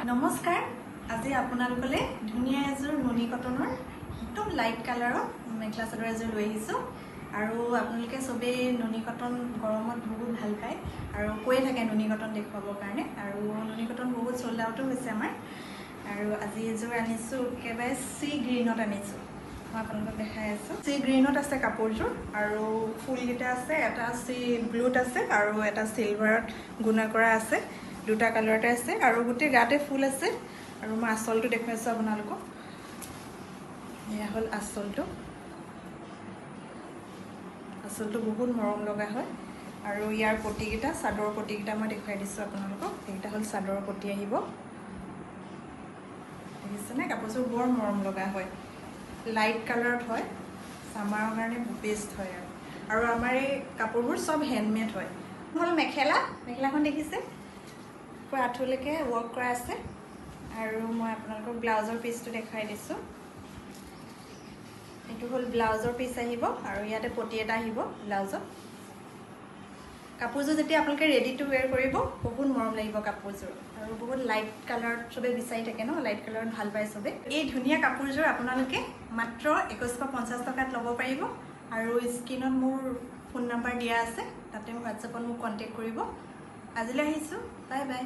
নমস্কাৰ আজি আপোনালোকলে ধুনিয়া এজোৰ নুনি কটনৰ একদম লাইট কালাৰৰ মেখেলা চাদৰ এজোৰ লৈ আহিছো আৰু আপোনালোকে সবে নুনি কটন গৰমত বহুত ভাল পায় আৰু কৈ থাকে নুনি কটন দেখুৱাবৰ কাৰণে আৰু নুনি কটন বহুত সোল্ড আউটো হৈছে আমাৰ আৰু আজি এজোৰ আনিছো কেবাই সি গ্ৰীনত আনিছো মই আপোনালোকক দেখাই আছো সি গ্ৰীনত আছে কাপোৰজোৰ আৰু ফুল গিটা আছে এটা সি ব্লুত আছে আৰু এটা সিলভাৰত গুণা কৰা আছে দুটা কালাৰতে আছে আৰু গুটি গাতে ফুল আছে আৰু মই আসলটো দেখাইছো আপোনালোকক এয়া হল আসলটো বহুত মৰম লগা হয় আৰু ইয়াৰ পটিকিটা সাদৰ পটিকিটা মই দেখাই দিছো আপোনালোকক এইটা হল সাদৰ পটি আহিব দেখিছেনে কাপোৰযোৰ বৰ মৰম লগা হয় লাইট কালাৰত হয় সামাৰৰ কাৰণে বেষ্ট হয় আৰু আমাৰ এই কাপোৰবোৰ সব হ্যান্ডমেড হয় হল মেখেলাখন দেখিছে আঠুলৈকে ওয়াৰ্ক কৰা আছে আৰু মই আপোনালোকক ব্লাউজৰ পিসটো দেখাই দিছো এটো হল ব্লাউজৰ পিস আহিব আৰু ইয়াতে পটি এটা আহিব ব্লাউজত কাপোৰযোৰ যেতিয়া আপোনালোকে ৰেডি টু ওয়্যাৰ কৰিব বহুত মৰম লাগিব কাপোৰযোৰ আৰু বহুত লাইট কালাৰত সবে বিচাৰি থাকে ন লাইট কালাৰত ভাল পায় সবে এই ধুনিয়া কাপোৰযোৰ আপোনালোকে মাত্ৰ 2150 টকাত ল'ব পাৰিব আৰু স্ক্ৰিনত মোৰ ফোন নম্বৰ দিয়া আছে তাতে হোৱাটছএপত মোক কন্টাক্ট কৰিব আজিলৈ আহিছো বাই বাই